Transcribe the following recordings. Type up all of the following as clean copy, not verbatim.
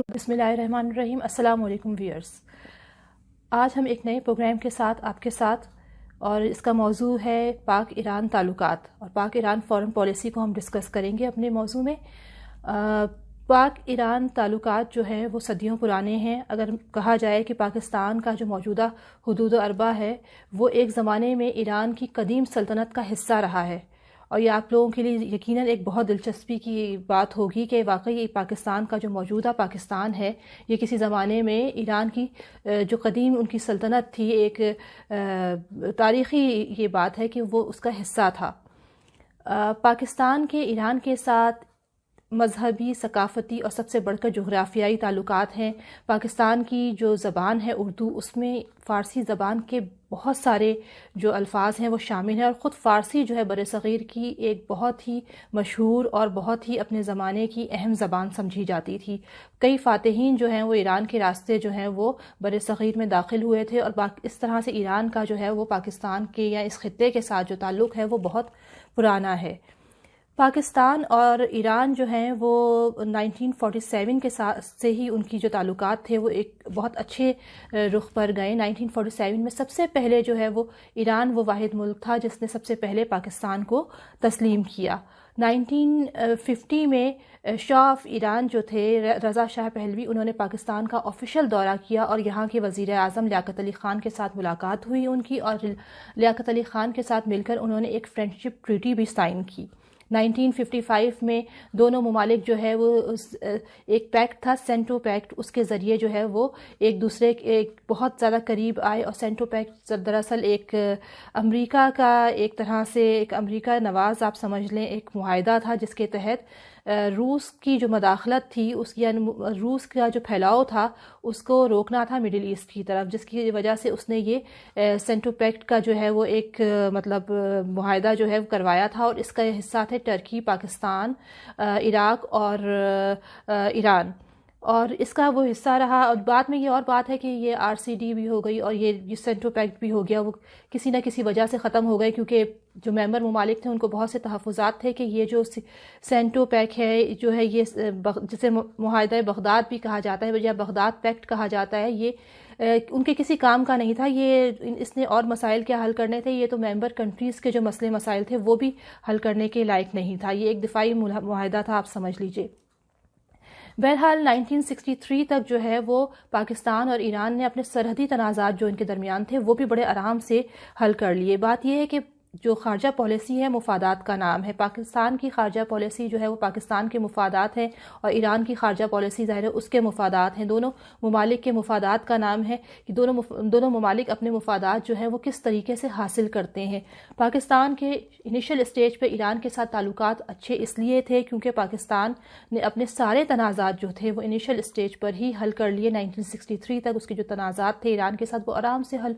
بسم اللہ الرحمن الرحیم۔ السلام علیکم ویئرس۔ آج ہم ایک نئے پروگرام کے ساتھ آپ کے ساتھ، اور اس کا موضوع ہے پاک ایران تعلقات، اور پاک ایران فارن پالیسی کو ہم ڈسکس کریں گے اپنے موضوع میں۔ پاک ایران تعلقات جو ہیں وہ صدیوں پرانے ہیں۔ اگر کہا جائے کہ پاکستان کا جو موجودہ حدود و اربا ہے وہ ایک زمانے میں ایران کی قدیم سلطنت کا حصہ رہا ہے، اور یہ آپ لوگوں کے لیے یقیناً ایک بہت دلچسپی کی بات ہوگی کہ واقعی پاکستان کا جو موجودہ پاکستان ہے یہ کسی زمانے میں ایران کی جو قدیم ان کی سلطنت تھی، ایک تاریخی یہ بات ہے کہ وہ اس کا حصہ تھا۔ پاکستان کے ایران کے ساتھ مذہبی، ثقافتی اور سب سے بڑھ کر جغرافیائی تعلقات ہیں۔ پاکستان کی جو زبان ہے اردو، اس میں فارسی زبان کے بہت سارے جو الفاظ ہیں وہ شامل ہیں، اور خود فارسی جو ہے برصغیر کی ایک بہت ہی مشہور اور بہت ہی اپنے زمانے کی اہم زبان سمجھی جاتی تھی۔ کئی فاتحین جو ہیں وہ ایران کے راستے جو ہیں وہ برصغیر میں داخل ہوئے تھے، اور اس طرح سے ایران کا جو ہے وہ پاکستان کے یا اس خطے کے ساتھ جو تعلق ہے وہ بہت پرانا ہے۔ پاکستان اور ایران جو ہیں وہ 1947 کے ساتھ سے ہی ان کی جو تعلقات تھے وہ ایک بہت اچھے رخ پر گئے۔ 1947 میں سب سے پہلے جو ہے وہ ایران وہ واحد ملک تھا جس نے سب سے پہلے پاکستان کو تسلیم کیا۔ 1950 میں شاہ آف ایران جو تھے رضا شاہ پہلوی، انہوں نے پاکستان کا آفیشیل دورہ کیا، اور یہاں کے وزیر اعظم لیاقت علی خان کے ساتھ ملاقات ہوئی ان کی، اور لیاقت علی خان کے ساتھ مل کر انہوں نے ایک فرینڈشپ ٹریٹی بھی سائن کی۔ 1955 میں دونوں ممالک جو ہے وہ ایک پیکٹ تھا، سینٹو پیکٹ، اس کے ذریعے جو ہے وہ ایک دوسرے ایک بہت زیادہ قریب آئے، اور سینٹو پیکٹ دراصل ایک امریکہ کا ایک طرح سے ایک امریکہ نواز آپ سمجھ لیں ایک معاہدہ تھا، جس کے تحت روس کی جو مداخلت تھی روس کا جو پھیلاؤ تھا اس کو روکنا تھا مڈل ایسٹ کی طرف، جس کی وجہ سے اس نے یہ سینٹو پیکٹ کا جو ہے وہ ایک معاہدہ جو ہے وہ کروایا تھا، اور اس کا حصہ تھے ٹرکی، پاکستان، عراق اور ایران، اور اس کا وہ حصہ رہا۔ اور بعد میں یہ اور بات ہے کہ یہ RCD بھی ہو گئی، اور یہ سینٹو پیکٹ بھی ہو گیا، وہ کسی نہ کسی وجہ سے ختم ہو گئے، کیونکہ جو ممبر ممالک تھے ان کو بہت سے تحفظات تھے کہ یہ جو سینٹو پیک ہے جو ہے یہ جسے معاہدہ بغداد بھی کہا جاتا ہے یا بغداد پیکٹ کہا جاتا ہے، یہ ان کے کسی کام کا نہیں تھا، یہ اس نے اور مسائل کیا حل کرنے تھے، یہ تو ممبر کنٹریز کے جو مسئلے مسائل تھے وہ بھی حل کرنے کے لائق نہیں تھا، یہ ایک دفاعی معاہدہ تھا، آپ سمجھ لیجئے۔ بہرحال 1963 تک جو ہے وہ پاکستان اور ایران نے اپنے سرحدی تنازعات جو ان کے درمیان تھے وہ بھی بڑے آرام سے حل کر لیے۔ بات یہ ہے کہ جو خارجہ پالیسی ہے مفادات کا نام ہے، پاکستان کی خارجہ پالیسی جو ہے وہ پاکستان کے مفادات ہیں، اور ایران کی خارجہ پالیسی ظاہر ہے اس کے مفادات ہیں۔ دونوں ممالک کے مفادات کا نام ہے کہ دونوں ممالک اپنے مفادات جو ہیں وہ کس طریقے سے حاصل کرتے ہیں۔ پاکستان کے انیشل اسٹیج پہ ایران کے ساتھ تعلقات اچھے اس لیے تھے کیونکہ پاکستان نے اپنے سارے تنازعات جو تھے وہ انیشل اسٹیج پر ہی حل کر لیے۔ 1963 تک اس کے جو تنازعات تھے ایران کے ساتھ وہ آرام سے حل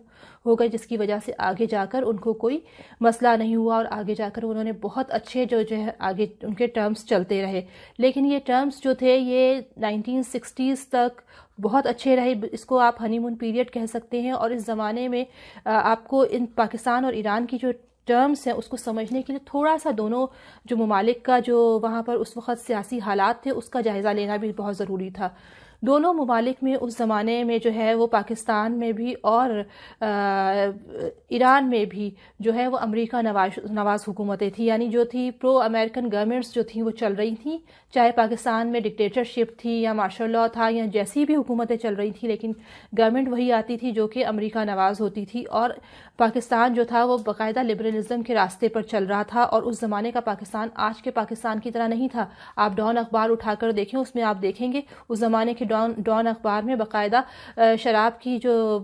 ہو گئے، جس کی وجہ سے آگے جا کر ان کو کوئی مسئلہ نہیں ہوا، اور آگے جا کر انہوں نے بہت اچھے جو ہے آگے ان کے ٹرمز چلتے رہے۔ لیکن یہ ٹرمز جو تھے یہ 1960s تک بہت اچھے رہے، اس کو آپ ہنی مون پیریڈ کہہ سکتے ہیں، اور اس زمانے میں آپ کو ان پاکستان اور ایران کی جو ٹرمز ہیں اس کو سمجھنے کے لیے تھوڑا سا دونوں جو ممالک کا جو وہاں پر اس وقت سیاسی حالات تھے اس کا جائزہ لینا بھی بہت ضروری تھا۔ دونوں ممالک میں اس زمانے میں جو ہے وہ پاکستان میں بھی اور ایران میں بھی جو ہے وہ امریکہ نواز حکومتیں تھیں، یعنی جو تھی پرو امریکن گورنمنٹس جو تھیں وہ چل رہی تھیں، چاہے پاکستان میں ڈکٹیٹرشپ تھی یا مارشل لاء تھا یا جیسی بھی حکومتیں چل رہی تھیں، لیکن گورنمنٹ وہی آتی تھی جو کہ امریکہ نواز ہوتی تھی، اور پاکستان جو تھا وہ باقاعدہ لبرلزم کے راستے پر چل رہا تھا۔ اور اس زمانے کا پاکستان آج کے پاکستان کی طرح نہیں تھا۔ آپ ڈان اخبار اٹھا کر دیکھیں، اس میں آپ دیکھیں گے اس زمانے کے ڈان اخبار میں باقاعدہ شراب کی جو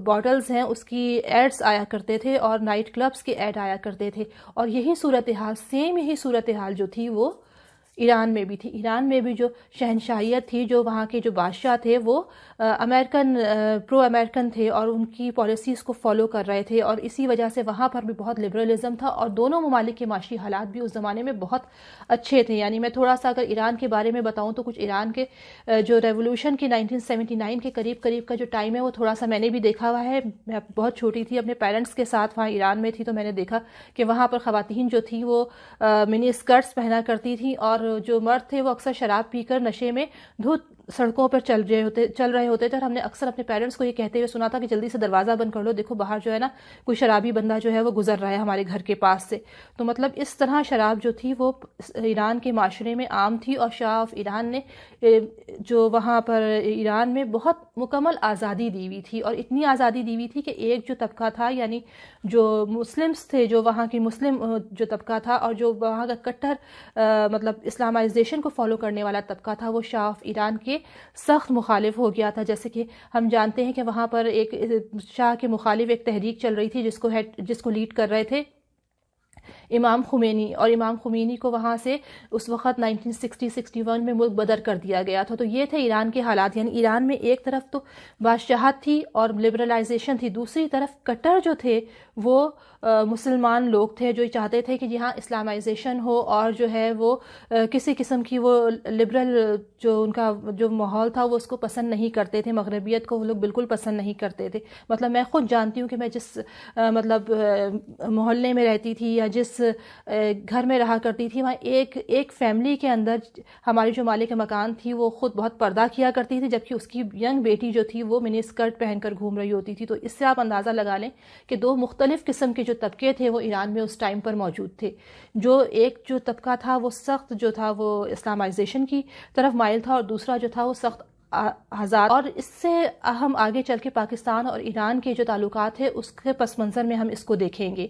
باٹلز ہیں اس کی ایڈز آیا کرتے تھے، اور نائٹ کلبز کے ایڈ آیا کرتے تھے، اور یہی صورتحال سیم یہی صورتحال جو تھی وہ ایران میں بھی تھی۔ ایران میں بھی جو شہنشاہیت تھی، جو وہاں کے جو بادشاہ تھے وہ پرو امریکن تھے اور ان کی پالیسیز کو فالو کر رہے تھے، اور اسی وجہ سے وہاں پر بھی بہت لبرلزم تھا، اور دونوں ممالک کے معاشی حالات بھی اس زمانے میں بہت اچھے تھے۔ یعنی میں تھوڑا سا اگر ایران کے بارے میں بتاؤں تو کچھ ایران کے جو ریولوشن کے 1979 کے قریب کا جو ٹائم ہے وہ تھوڑا سا میں نے بھی دیکھا ہوا ہے۔ میں بہت چھوٹی تھی، اپنے پیرنٹس کے ساتھ وہاں ایران میں تھی، تو میں نے دیکھا کہ وہاں پر خواتین جو تھی وہ منی اسکرٹس پہنا کرتی تھیں، اور جو مرد تھے وہ اکثر شراب پی کر نشے میں سڑکوں پر چل رہے ہوتے تھے، اور ہم نے اکثر اپنے پیرنٹس کو یہ کہتے ہوئے سنا تھا کہ جلدی سے دروازہ بند کر لو، دیکھو باہر جو ہے نا کوئی شرابی بندہ جو ہے وہ گزر رہا ہے ہمارے گھر کے پاس سے. تو مطلب اس طرح شراب جو تھی وہ ایران کے معاشرے میں عام تھی، اور شاہ آف ایران نے جو وہاں پر ایران میں بہت مکمل آزادی دی ہوئی تھی، اور اتنی آزادی دی ہوئی تھی کہ ایک جو طبقہ تھا، یعنی جو مسلمز تھے، جو وہاں کی مسلم جو طبقہ تھا، اور جو وہاں کا کٹر مطلب اسلامائزیشن کو فالو کرنے والا طبقہ تھا، وہ شاہ آف ایران کے سخت مخالف ہو گیا تھا. جیسے کہ ہم جانتے ہیں کہ وہاں پر ایک شاہ کے مخالف ایک تحریک چل رہی تھی جس کو لیڈ کر رہے تھے امام خمینی، اور امام خمینی کو وہاں سے اس وقت 1960-61 میں ملک بدر کر دیا گیا تھا. تو یہ تھے ایران کے حالات، یعنی ایران میں ایک طرف تو بادشاہت تھی اور لبرلائزیشن تھی، دوسری طرف کٹر جو تھے وہ مسلمان لوگ تھے جو چاہتے تھے کہ جہاں اسلامائزیشن ہو، اور جو ہے وہ کسی قسم کی وہ لبرل جو ان کا جو ماحول تھا وہ اس کو پسند نہیں کرتے تھے، مغربیت کو وہ لوگ بالکل پسند نہیں کرتے تھے. مطلب میں خود جانتی ہوں کہ میں جس مطلب محلے میں رہتی تھی یا جس گھر میں رہا کرتی تھی، وہاں ایک فیملی کے اندر ہماری جو مالک مکان تھی وہ خود بہت پردہ کیا کرتی تھی، جبکہ اس کی ینگ بیٹی جو تھی وہ منی اسکرٹ پہن کر گھوم رہی ہوتی تھی. تو اس سے آپ اندازہ لگا لیں کہ دو مختلف قسم کے جو طبقے تھے وہ ایران میں اس ٹائم پر موجود تھے. جو ایک جو طبقہ تھا وہ سخت جو تھا وہ اسلامائزیشن کی طرف مائل تھا، اور دوسرا جو تھا وہ سخت آزاد. اور اس سے ہم آگے چل کے پاکستان اور ایران کے جو تعلقات ہیں اس کے پس منظر میں ہم اس کو دیکھیں گے.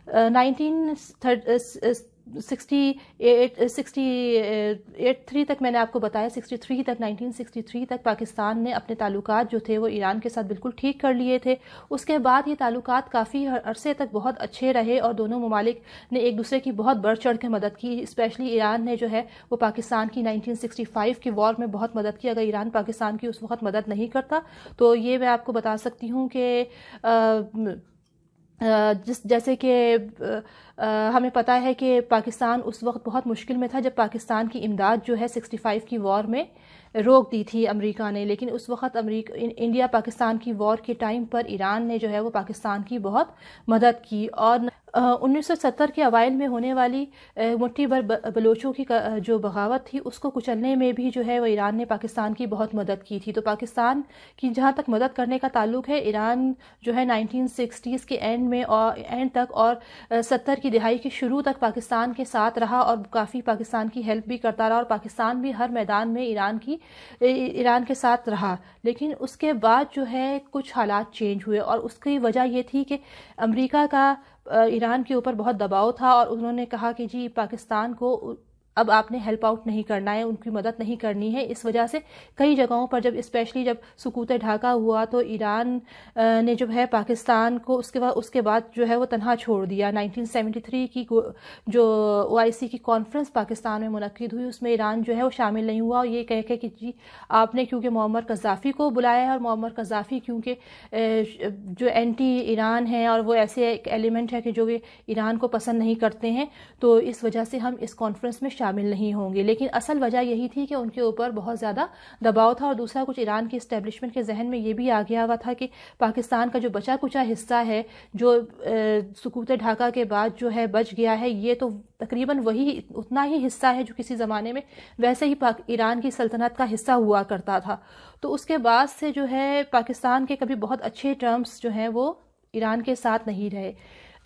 1963 تک میں نے آپ کو بتایا، 1963 تک پاکستان نے اپنے تعلقات جو تھے وہ ایران کے ساتھ بالکل ٹھیک کر لیے تھے. اس کے بعد یہ تعلقات کافی عرصے تک بہت اچھے رہے، اور دونوں ممالک نے ایک دوسرے کی بہت بڑھ چڑھ کے مدد کی. اسپیشلی ایران نے جو ہے وہ پاکستان کی 1965 کے وار میں بہت مدد کی. اگر ایران پاکستان کی اس وقت مدد نہیں کرتا تو یہ میں آپ کو بتا سکتی ہوں کہ جیسے کہ ہمیں پتہ ہے کہ پاکستان اس وقت بہت مشکل میں تھا جب پاکستان کی امداد جو ہے 65 کی وار میں روک دی تھی امریکہ نے. لیکن اس وقت انڈیا پاکستان کی وار کے ٹائم پر ایران نے جو ہے وہ پاکستان کی بہت مدد کی. اور 1970 کے اوائل میں ہونے والی مٹھی بھر بلوچوں کی جو بغاوت تھی اس کو کچلنے میں بھی جو ہے وہ ایران نے پاکستان کی بہت مدد کی تھی. تو پاکستان کی جہاں تک مدد کرنے کا تعلق ہے، ایران جو ہے 1960s کے اینڈ تک اور 70 کی دہائی کے شروع تک پاکستان کے ساتھ رہا، اور کافی پاکستان کی ہیلپ بھی کرتا رہا، اور پاکستان بھی ہر میدان میں ایران کے ساتھ رہا. لیکن اس کے بعد جو ہے کچھ حالات چینج ہوئے، اور اس کی وجہ یہ تھی کہ امریکہ کا ایران کے اوپر بہت دباؤ تھا، اور انہوں نے کہا کہ جی پاکستان کو اب آپ نے ہیلپ آؤٹ نہیں کرنا ہے، ان کی مدد نہیں کرنی ہے. اس وجہ سے کئی جگہوں پر اسپیشلی جب سقوط ڈھاکہ ہوا تو ایران نے جو ہے پاکستان کو اس کے بعد جو ہے وہ تنہا چھوڑ دیا. 1973 کی جو OIC کی کانفرنس پاکستان میں منعقد ہوئی اس میں ایران جو ہے وہ شامل نہیں ہوا، اور یہ کہہ کہ جی آپ نے کیونکہ معمر قذافی کو بلایا ہے، اور معمر قذافی کیونکہ جو اینٹی ایران ہیں اور وہ ایسے ایک ایلیمنٹ ہے کہ جو ایران کو پسند نہیں کرتے ہیں، تو اس وجہ سے ہم اس کانفرنس میں شامل نہیں ہوں گے. لیکن اصل وجہ یہی تھی کہ ان کے اوپر بہت زیادہ دباؤ تھا، اور دوسرا کچھ ایران کی اسٹیبلشمنٹ کے ذہن میں یہ بھی آ گیا ہوا تھا کہ پاکستان کا جو بچا کچا حصہ ہے جو سقوط ڈھاکہ کے بعد جو ہے بچ گیا ہے، یہ تو تقریباً وہی اتنا ہی حصہ ہے جو کسی زمانے میں ویسے ہی ایران کی سلطنت کا حصہ ہوا کرتا تھا. تو اس کے بعد سے جو ہے پاکستان کے کبھی بہت اچھے ٹرمز جو ہیں وہ ایران کے ساتھ نہیں رہے.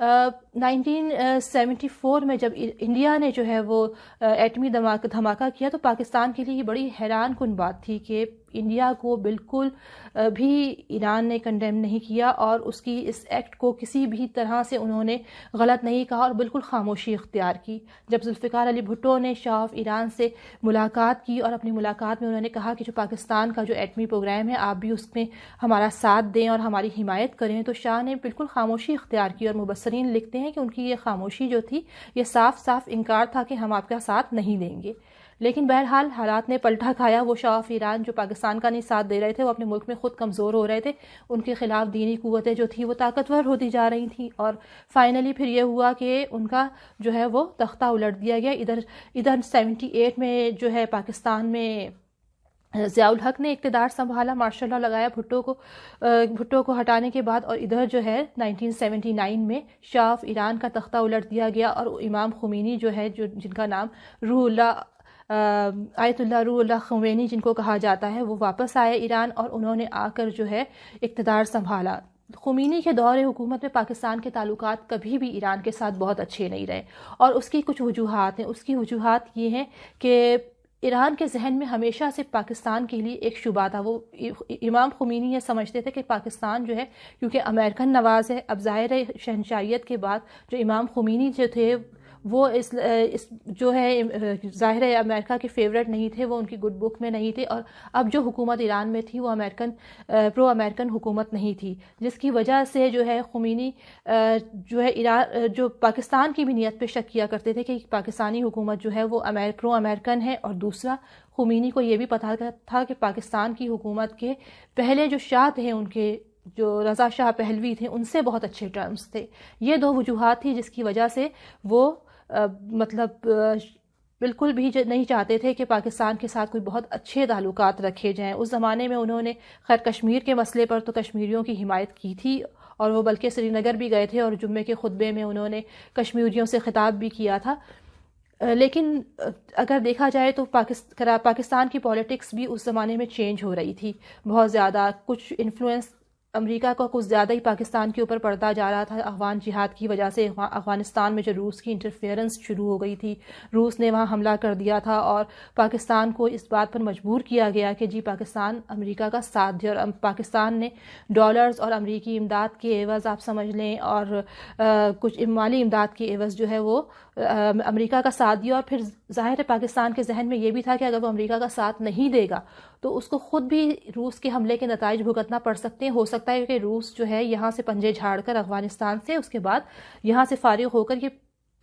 1974 میں جب انڈیا نے جو ہے وہ ایٹمی دھماکہ کیا تو پاکستان کے لیے یہ بڑی حیران کن بات تھی کہ انڈیا کو بالکل بھی ایران نے کنڈیم نہیں کیا، اور اس کی اس ایکٹ کو کسی بھی طرح سے انہوں نے غلط نہیں کہا، اور بالکل خاموشی اختیار کی. جب ذوالفقار علی بھٹو نے شاہ آف ایران سے ملاقات کی، اور اپنی ملاقات میں انہوں نے کہا کہ جو پاکستان کا جو ایٹمی پروگرام ہے آپ بھی اس میں ہمارا ساتھ دیں اور ہماری حمایت کریں، تو شاہ نے بالکل خاموشی اختیار کی. اور مبصرین لکھتے ہیں کہ ان کی یہ خاموشی جو تھی یہ صاف صاف انکار تھا کہ ہم آپ کا ساتھ نہیں دیں گے. لیکن بہرحال حالات نے پلٹا کھایا. وہ شاہ آف ایران جو پاکستان کا نہیں ساتھ دے رہے تھے، وہ اپنے ملک میں خود کمزور ہو رہے تھے، ان کے خلاف دینی قوتیں جو تھی وہ طاقتور ہوتی جا رہی تھیں، اور فائنلی پھر یہ ہوا کہ ان کا جو ہے وہ تختہ الٹ دیا گیا. ادھر 78 میں جو ہے پاکستان میں ضیاء الحق نے اقتدار سنبھالا، ماشاء اللہ لگایا بھٹو کو ہٹانے کے بعد، اور ادھر جو ہے 1979 میں شاہ آف ایران کا تختہ الٹ دیا گیا، اور امام خمینی جو ہے جن کا نام روح اللہ آیت اللہ روح اللہ خمینی جن کو کہا جاتا ہے، وہ واپس آئے ایران اور انہوں نے آ کر جو ہے اقتدار سنبھالا۔ خمینی کے دور حکومت میں پاکستان کے تعلقات کبھی بھی ایران کے ساتھ بہت اچھے نہیں رہے، اور اس کی کچھ وجوہات ہیں۔ اس کی وجوہات یہ ہیں کہ ایران کے ذہن میں ہمیشہ سے پاکستان کے لیے ایک شبہ تھا۔ وہ امام خمینی یہ سمجھتے تھے کہ پاکستان جو ہے کیونکہ امریکن نواز ہے، اب ظاہر ہے شہنشاہیت کے بعد جو امام خمینی جو تھے وہ اس جو ہے ظاہر ہے امریکہ کے فیورٹ نہیں تھے، وہ ان کی گڈ بک میں نہیں تھے، اور اب جو حکومت ایران میں تھی وہ پرو امریکن حکومت نہیں تھی، جس کی وجہ سے جو ہے خمینی جو ہے ایران جو پاکستان کی بھی نیت پہ شک کیا کرتے تھے کہ پاکستانی حکومت جو ہے وہ پرو امریکن ہے۔ اور دوسرا، خمینی کو یہ بھی پتہ تھا کہ پاکستان کی حکومت کے پہلے جو شاہ تھے، ان کے جو رضا شاہ پہلوی تھے، ان سے بہت اچھے ٹرمز تھے۔ یہ دو وجوہات تھی جس کی وجہ سے وہ بالکل بھی نہیں چاہتے تھے کہ پاکستان کے ساتھ کوئی بہت اچھے تعلقات رکھے جائیں۔ اس زمانے میں انہوں نے خیر کشمیر کے مسئلے پر تو کشمیریوں کی حمایت کی تھی، اور وہ بلکہ سری نگر بھی گئے تھے اور جمعے کے خطبے میں انہوں نے کشمیریوں سے خطاب بھی کیا تھا۔ لیکن اگر دیکھا جائے تو پاکستان کی پولیٹکس بھی اس زمانے میں چینج ہو رہی تھی بہت زیادہ۔ کچھ انفلوئنس امریکہ کا کچھ زیادہ ہی پاکستان کے اوپر پڑتا جا رہا تھا افغان جہاد کی وجہ سے۔ افغانستان میں جو روس کی انٹرفیئرنس شروع ہو گئی تھی، روس نے وہاں حملہ کر دیا تھا اور پاکستان کو اس بات پر مجبور کیا گیا کہ جی پاکستان امریکہ کا ساتھ دے، اور پاکستان نے ڈالرز اور امریکی امداد کے عوض آپ سمجھ لیں اور کچھ مالی امداد کے عوض جو ہے وہ امریکہ کا ساتھ دیا۔ اور پھر ظاہر ہے پاکستان کے ذہن میں یہ بھی تھا کہ اگر وہ امریکہ کا ساتھ نہیں دے گا تو اس کو خود بھی روس کے حملے کے نتائج بھگتنا پڑ سکتے ہیں۔ ہو سکتا ہے کہ روس جو ہے یہاں سے پنجے جھاڑ کر افغانستان سے اس کے بعد یہاں سے فارغ ہو کر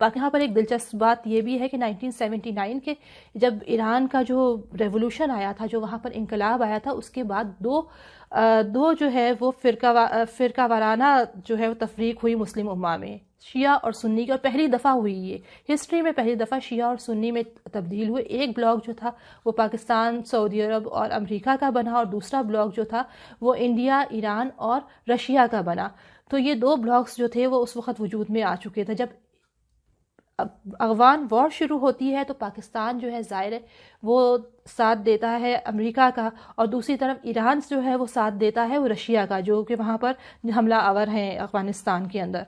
یہاں پر ایک دلچسپ بات یہ بھی ہے کہ 1979 کے جب ایران کا جو ریولوشن آیا تھا، جو وہاں پر انقلاب آیا تھا، اس کے بعد دو جو ہے وہ فرقہ وارانہ جو ہے وہ تفریق ہوئی مسلم امہ میں، شیعہ اور سنی کی، اور پہلی دفعہ ہوئی یہ ہسٹری میں، پہلی دفعہ شیعہ اور سنی میں تبدیل ہوئے۔ ایک بلاک جو تھا وہ پاکستان، سعودی عرب اور امریکہ کا بنا، اور دوسرا بلاک جو تھا وہ انڈیا، ایران اور رشیا کا بنا۔ تو یہ دو بلاکس جو تھے وہ اس وقت وجود میں آ چکے تھے۔ جب افغان وار شروع ہوتی ہے تو پاکستان جو ہے ظاہر ہے وہ ساتھ دیتا ہے امریکہ کا، اور دوسری طرف ایران جو ہے وہ ساتھ دیتا ہے وہ رشیا کا، جو کہ وہاں پر حملہ آور ہیں افغانستان کے اندر۔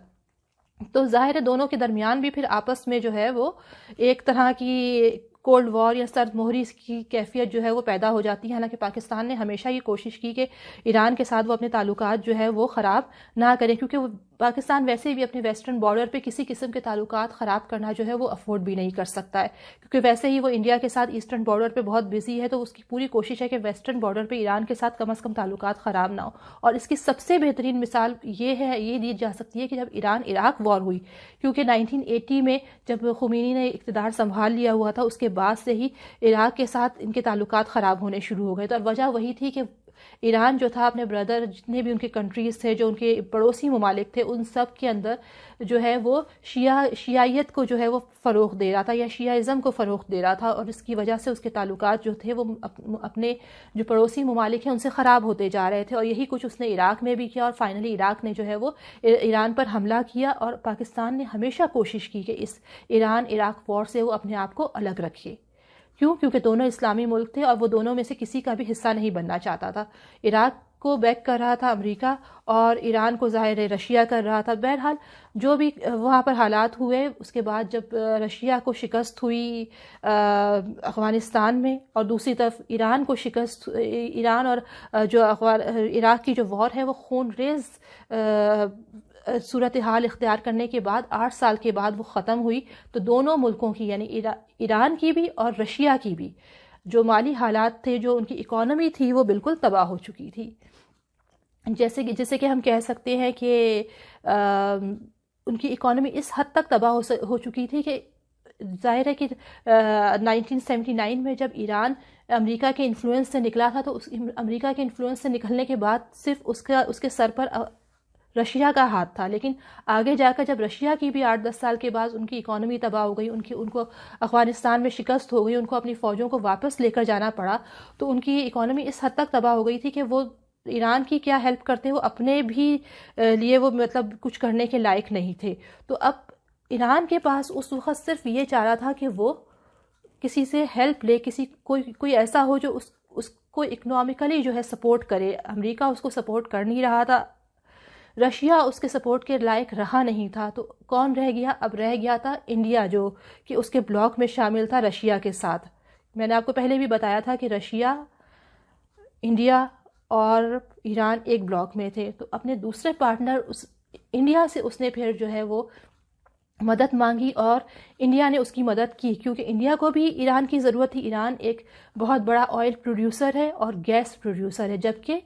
تو ظاہر ہے دونوں کے درمیان بھی پھر آپس میں جو ہے وہ ایک طرح کی کولڈ وار یا سرد مہری کی کیفیت جو ہے وہ پیدا ہو جاتی ہے۔ حالانکہ پاکستان نے ہمیشہ یہ کوشش کی کہ ایران کے ساتھ وہ اپنے تعلقات جو ہے وہ خراب نہ کریں، کیونکہ وہ پاکستان ویسے بھی اپنے ویسٹرن بارڈر پہ کسی قسم کے تعلقات خراب کرنا جو ہے وہ افورڈ بھی نہیں کر سکتا ہے، کیونکہ ویسے ہی وہ انڈیا کے ساتھ ایسٹرن بارڈر پہ بہت بزی ہے، تو اس کی پوری کوشش ہے کہ ویسٹرن بارڈر پہ ایران کے ساتھ کم از کم تعلقات خراب نہ ہو۔ اور اس کی سب سے بہترین مثال یہ دی جا سکتی ہے کہ جب ایران عراق وار ہوئی، کیونکہ 1980 میں جب خمینی نے اقتدار سنبھال لیا ہوا تھا، اس کے بعد سے ہی عراق کے ساتھ ان کے تعلقات خراب ہونے شروع ہو گئے تھے، اور وجہ وہی تھی کہ ایران جو تھا اپنے بردر جتنے بھی ان کے کنٹریز تھے، جو ان کے پڑوسی ممالک تھے، ان سب کے اندر جو ہے وہ شیعیت کو جو ہے وہ فروغ دے رہا تھا یا شیعہ کو فروغ دے رہا تھا، اور اس کی وجہ سے اس کے تعلقات جو تھے وہ اپنے جو پڑوسی ممالک ہیں ان سے خراب ہوتے جا رہے تھے۔ اور یہی کچھ اس نے عراق میں بھی کیا، اور فائنلی عراق نے جو ہے وہ ایران پر حملہ کیا، اور پاکستان نے ہمیشہ کوشش کی کہ اس ایران عراق وار سے وہ اپنے آپ کو الگ رکھے۔ کیونکہ دونوں اسلامی ملک تھے اور وہ دونوں میں سے کسی کا بھی حصہ نہیں بننا چاہتا تھا۔ عراق کو بیک کر رہا تھا امریکہ، اور ایران کو ظاہر رشیا کر رہا تھا۔ بہرحال جو بھی وہاں پر حالات ہوئے، اس کے بعد جب رشیا کو شکست ہوئی افغانستان میں، اور دوسری طرف ایران کو شکست، ایران اور جو عراق کی جو وار ہے وہ خون ریز صورتحال اختیار کرنے کے بعد 8 سال کے بعد وہ ختم ہوئی، تو دونوں ملکوں کی یعنی ایران کی بھی اور رشیا کی بھی جو مالی حالات تھے، جو ان کی اکانومی تھی، وہ بالکل تباہ ہو چکی تھی۔ جیسے کہ ہم کہہ سکتے ہیں کہ ان کی اکانومی اس حد تک تباہ ہو چکی تھی کہ ظاہر ہے کہ 1979 میں جب ایران امریکہ کے انفلوئنس سے نکلا تھا، تو امریکہ کے انفلوئنس سے نکلنے کے بعد صرف اس کے سر پر رشیا کا ہاتھ تھا، لیکن آگے جا کر جب رشیا کی بھی 8-10 سال کے بعد ان کی اکانومی تباہ ہو گئی، ان کو افغانستان میں شکست ہو گئی، ان کو اپنی فوجوں کو واپس لے کر جانا پڑا، تو ان کی اکانومی اس حد تک تباہ ہو گئی تھی کہ وہ ایران کی کیا ہیلپ کرتے، وہ اپنے بھی لیے وہ مطلب کچھ کرنے کے لائق نہیں تھے۔ تو اب ایران کے پاس اس وقت صرف یہ چارہ تھا کہ وہ کسی سے ہیلپ لے، کوئی ایسا ہو جو اس کو اکنامکلی جو ہے سپورٹ کرے. امریکہ اس کو سپورٹ کر نہیں رہا تھا، رشیا اس کے سپورٹ کے لائق رہا نہیں تھا. تو کون رہ گیا؟ اب رہ گیا تھا انڈیا، جو کہ اس کے بلاک میں شامل تھا رشیا کے ساتھ. میں نے آپ کو پہلے بھی بتایا تھا کہ رشیا، انڈیا اور ایران ایک بلاک میں تھے. تو اپنے دوسرے پارٹنر انڈیا سے اس نے پھر جو ہے وہ مدد مانگی، اور انڈیا نے اس کی مدد کی، کیونکہ انڈیا کو بھی ایران کی ضرورت تھی. ایران ایک بہت بڑا آئل پروڈیوسر ہے اور گیس پروڈیوسر ہے، جبکہ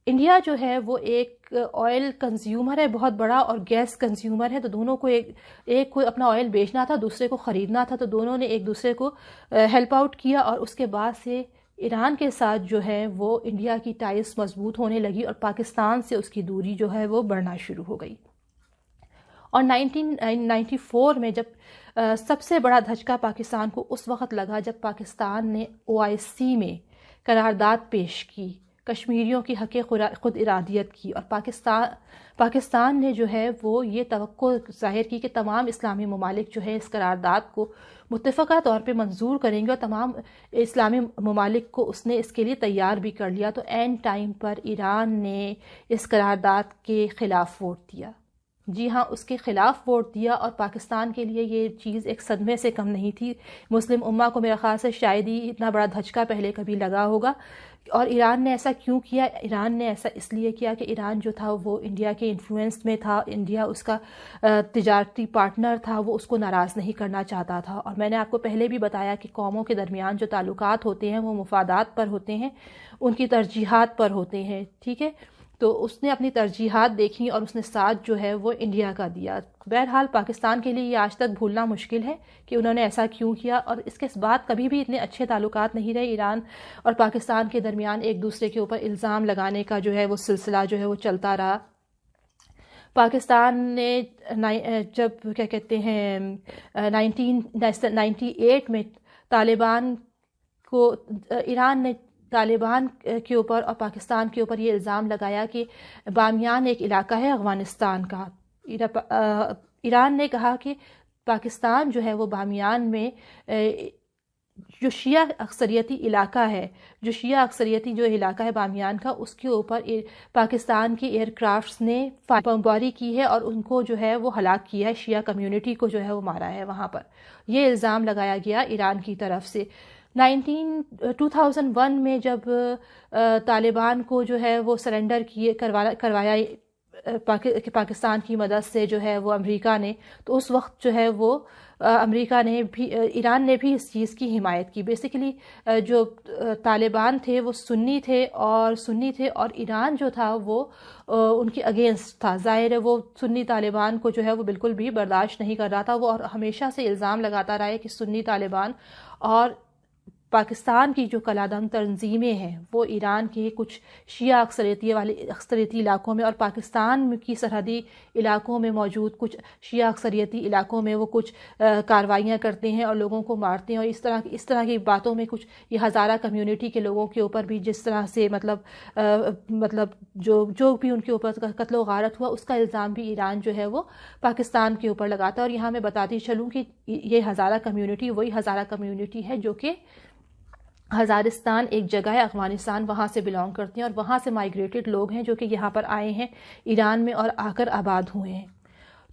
انڈیا جو ہے وہ ایک آئل کنزیومر ہے بہت بڑا اور گیس کنزیومر ہے. تو دونوں کو ایک کو اپنا آئل بیچنا تھا، دوسرے کو خریدنا تھا. تو دونوں نے ایک دوسرے کو ہیلپ آؤٹ کیا، اور اس کے بعد سے ایران کے ساتھ جو ہے وہ انڈیا کی ٹائز مضبوط ہونے لگی، اور پاکستان سے اس کی دوری جو ہے وہ بڑھنا شروع ہو گئی. اور 1994 میں جب سب سے بڑا دھچکا پاکستان کو اس وقت لگا جب پاکستان نے OIC میں قرارداد پیش کی، کشمیریوں کی حق خود ارادیت کی، اور پاکستان نے جو ہے وہ یہ توقع ظاہر کی کہ تمام اسلامی ممالک جو ہے اس قرارداد کو متفقہ طور پہ منظور کریں گے، اور تمام اسلامی ممالک کو اس نے اس کے لیے تیار بھی کر لیا. تو اینڈ ٹائم پر ایران نے اس قرارداد کے خلاف ووٹ دیا. جی ہاں، اس کے خلاف ووٹ دیا، اور پاکستان کے لیے یہ چیز ایک صدمے سے کم نہیں تھی. مسلم امہ کو میرا خیال سے شاید ہی اتنا بڑا دھچکا پہلے کبھی لگا ہوگا. اور ایران نے ایسا کیوں کیا؟ ایران نے ایسا اس لیے کیا کہ ایران جو تھا وہ انڈیا کے انفلوئنس میں تھا، انڈیا اس کا تجارتی پارٹنر تھا، وہ اس کو ناراض نہیں کرنا چاہتا تھا. اور میں نے آپ کو پہلے بھی بتایا کہ قوموں کے درمیان جو تعلقات ہوتے ہیں وہ مفادات پر ہوتے ہیں، ان کی ترجیحات پر ہوتے ہیں. ٹھیک ہے، تو اس نے اپنی ترجیحات دیکھی اور اس نے ساتھ جو ہے وہ انڈیا کا دیا. بہرحال پاکستان کے لیے یہ آج تک بھولنا مشکل ہے کہ انہوں نے ایسا کیوں کیا، اور اس کے بعد کبھی بھی اتنے اچھے تعلقات نہیں رہے ایران اور پاکستان کے درمیان. ایک دوسرے کے اوپر الزام لگانے کا جو ہے وہ سلسلہ جو ہے وہ چلتا رہا. پاکستان نے جب کیا کہتے ہیں 1998 میں طالبان کو، ایران نے طالبان کے اوپر اور پاکستان کے اوپر یہ الزام لگایا کہ بامیان ایک علاقہ ہے افغانستان کا. ایران نے کہا کہ پاکستان جو ہے وہ بامیان میں جو شیعہ اکثریتی علاقہ ہے، جو شیعہ اکثریتی جو علاقہ ہے بامیان کا، اس کے اوپر پاکستان کے ایئر کرافٹس نے بمباری کی ہے اور ان کو جو ہے وہ ہلاک کیا ہے، شیعہ کمیونٹی کو جو ہے وہ مارا ہے وہاں پر. یہ الزام لگایا گیا ایران کی طرف سے. 2001 میں جب طالبان کو جو ہے وہ سرنڈر کروایا پاکستان کی مدد سے جو ہے وہ امریکہ نے، تو اس وقت جو ہے وہ امریکہ نے بھی، ایران نے بھی اس چیز کی حمایت کی. بیسیکلی جو طالبان تھے وہ سنی تھے اور ایران جو تھا وہ ان کے اگینسٹ تھا. ظاہر ہے وہ سنی طالبان کو جو ہے وہ بالکل بھی برداشت نہیں کر رہا تھا وہ، اور ہمیشہ سے الزام لگاتا رہا ہے کہ سنی طالبان اور پاکستان کی جو کلادم تنظیمیں ہیں وہ ایران کے کچھ شیعہ اکثریتی علاقوں میں اور پاکستان کی سرحدی علاقوں میں موجود کچھ شیعہ اکثریتی علاقوں میں وہ کچھ کاروائیاں کرتے ہیں اور لوگوں کو مارتے ہیں. اور اس طرح کی باتوں میں کچھ یہ ہزارہ کمیونٹی کے لوگوں کے اوپر بھی جس طرح سے مطلب جو بھی ان کے اوپر قتل و غارت ہوا، اس کا الزام بھی ایران جو ہے وہ پاکستان کے اوپر لگاتا ہے. اور یہاں میں بتاتی چلوں کہ یہ ہزارہ کمیونٹی وہی ہزارہ کمیونٹی ہے جو کہ ہزارستان ایک جگہ ہے افغانستان، وہاں سے بلانگ کرتے ہیں اور وہاں سے مائیگریٹڈ لوگ ہیں جو کہ یہاں پر آئے ہیں ایران میں اور آ کر آباد ہوئے ہیں.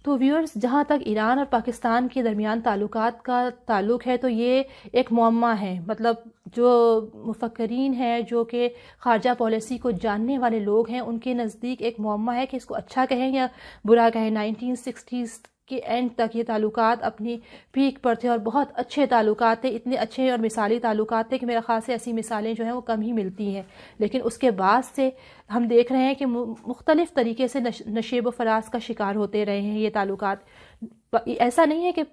تو ویورز، جہاں تک ایران اور پاکستان کے درمیان تعلقات کا تعلق ہے تو یہ ایک معمہ ہے. مطلب جو مفکرین ہیں، جو کہ خارجہ پالیسی کو جاننے والے لوگ ہیں، ان کے نزدیک ایک معمہ ہے کہ اس کو اچھا کہیں یا برا کہیں. 1960s کے اینڈ تک یہ تعلقات اپنی پیک پر تھے اور بہت اچھے تعلقات تھے، اتنے اچھے اور مثالی تعلقات تھے کہ میرا خیال سے ایسی مثالیں جو ہیں وہ کم ہی ملتی ہیں. لیکن اس کے بعد سے ہم دیکھ رہے ہیں کہ مختلف طریقے سے نشیب و فراز کا شکار ہوتے رہے ہیں یہ تعلقات. ایسا نہیں ہے کہ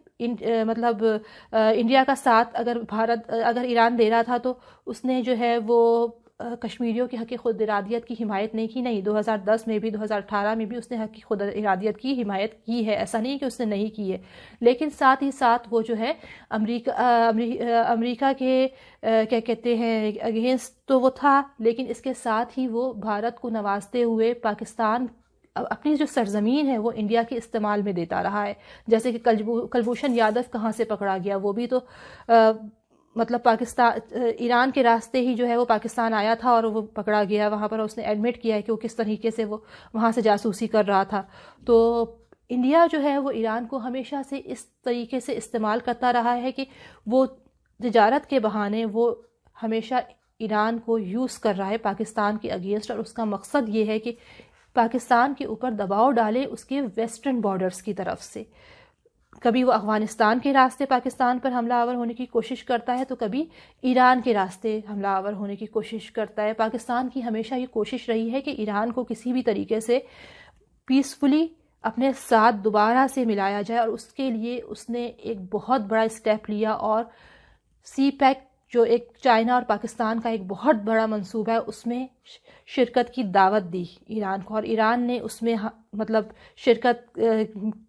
مطلب انڈیا کا ساتھ اگر ایران دے رہا تھا تو اس نے جو ہے وہ کشمیریوں کی حق خود ارادیت کی حمایت نہیں کی. نہیں، 2010 میں بھی 2018 میں بھی اس نے حق خود ارادیت کی حمایت کی ہے. ایسا نہیں کہ اس نے نہیں کی ہے، لیکن ساتھ ہی ساتھ وہ جو ہے امریکہ کے کیا کہتے ہیں اگینسٹ تو وہ تھا، لیکن اس کے ساتھ ہی وہ بھارت کو نوازتے ہوئے پاکستان اپنی جو سرزمین ہے وہ انڈیا کے استعمال میں دیتا رہا ہے. جیسے کہ کلبھوشن یادو کہاں سے پکڑا گیا, وہ بھی تو مطلب پاکستان ایران کے راستے ہی جو ہے وہ پاکستان آیا تھا اور وہ پکڑا گیا. وہاں پر اس نے ایڈمٹ کیا ہے کہ وہ کس طریقے سے وہ وہاں سے جاسوسی کر رہا تھا. تو انڈیا جو ہے وہ ایران کو ہمیشہ سے اس طریقے سے استعمال کرتا رہا ہے کہ وہ تجارت کے بہانے وہ ہمیشہ ایران کو یوز کر رہا ہے پاکستان کے اگینسٹ, اور اس کا مقصد یہ ہے کہ پاکستان کے اوپر دباؤ ڈالے اس کے ویسٹرن بارڈرز کی طرف سے. کبھی وہ افغانستان کے راستے پاکستان پر حملہ آور ہونے کی کوشش کرتا ہے تو کبھی ایران کے راستے حملہ آور ہونے کی کوشش کرتا ہے. پاکستان کی ہمیشہ یہ کوشش رہی ہے کہ ایران کو کسی بھی طریقے سے پیسفلی اپنے ساتھ دوبارہ سے ملایا جائے, اور اس کے لیے اس نے ایک بہت بڑا اسٹیپ لیا اور سی پیک جو ایک چائنا اور پاکستان کا ایک بہت بڑا منصوبہ ہے اس میں شرکت کی دعوت دی ایران کو, اور ایران نے اس میں مطلب شرکت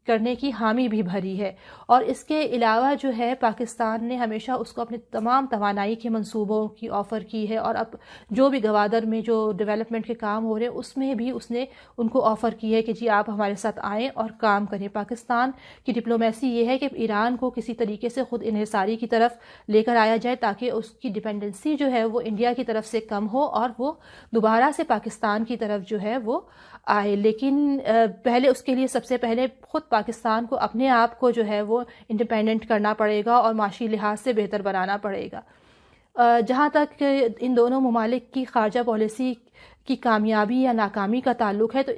کرنے کی حامی بھی بھری ہے. اور اس کے علاوہ جو ہے پاکستان نے ہمیشہ اس کو اپنے تمام توانائی کے منصوبوں کی آفر کی ہے, اور اب جو بھی گوادر میں جو ڈیولپمنٹ کے کام ہو رہے ہیں اس میں بھی اس نے ان کو آفر کی ہے کہ جی آپ ہمارے ساتھ آئیں اور کام کریں. پاکستان کی ڈپلومیسی یہ ہے کہ ایران کو کسی طریقے سے خود انحصاری کی طرف لے کر آیا جائے تاکہ اس کی ڈپینڈنسی جو ہے وہ انڈیا کی طرف سے کم ہو اور وہ دوبارہ سے پاکستان کی طرف جو ہے وہ آئے. لیکن پہلے اس کے لیے سب سے پہلے خود پاکستان کو اپنے آپ کو جو ہے وہ انڈیپینڈنٹ کرنا پڑے گا اور معاشی لحاظ سے بہتر بنانا پڑے گا. جہاں تک ان دونوں ممالک کی خارجہ پالیسی کی کامیابی یا ناکامی کا تعلق ہے تو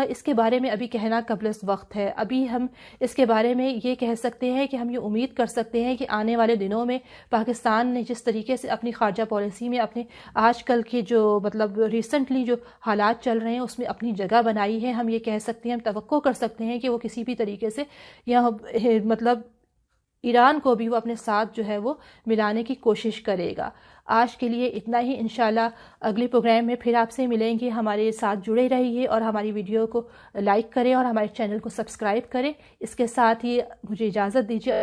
اس کے بارے میں ابھی کہنا قبل از وقت ہے. ابھی ہم اس کے بارے میں یہ کہہ سکتے ہیں کہ ہم یہ امید کر سکتے ہیں کہ آنے والے دنوں میں پاکستان نے جس طریقے سے اپنی خارجہ پالیسی میں اپنے آج کل کے جو مطلب ریسنٹلی جو حالات چل رہے ہیں اس میں اپنی جگہ بنائی ہے. ہم یہ کہہ سکتے ہیں, ہم توقع کر سکتے ہیں کہ وہ کسی بھی طریقے سے یا مطلب ایران کو بھی وہ اپنے ساتھ جو ہے وہ ملانے کی کوشش کرے گا. آج کے لیے اتنا ہی. انشاءاللہ اگلے پروگرام میں پھر آپ سے ملیں گے. ہمارے ساتھ جڑے رہیے اور ہماری ویڈیو کو لائک کریں اور ہمارے چینل کو سبسکرائب کریں. اس کے ساتھ ہی مجھے اجازت دیجیے.